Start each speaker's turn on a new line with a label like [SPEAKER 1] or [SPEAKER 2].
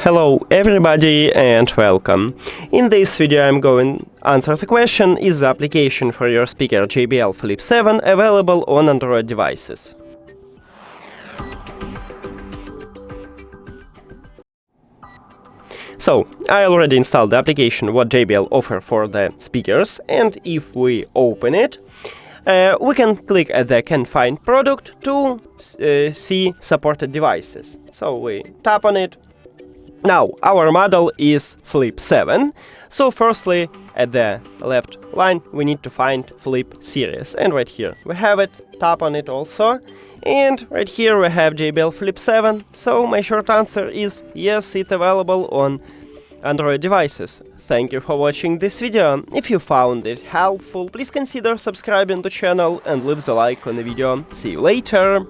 [SPEAKER 1] Hello everybody and welcome. In this video I'm going to answer the question: is the application for your speaker JBL Flip 7 available on Android devices? So, I already installed the application what JBL offer for the speakers, and if we open it, we can click at the Can Find Product to see supported devices. So we tap on it. Now, our model is Flip 7, so firstly, at the left line, we need to find Flip series, and right here we have it, tap on it also, and right here we have JBL Flip 7, so my short answer is yes, it's available on Android devices. Thank you for watching this video. If you found it helpful, please consider subscribing to the channel and leave the like on the video. See you later!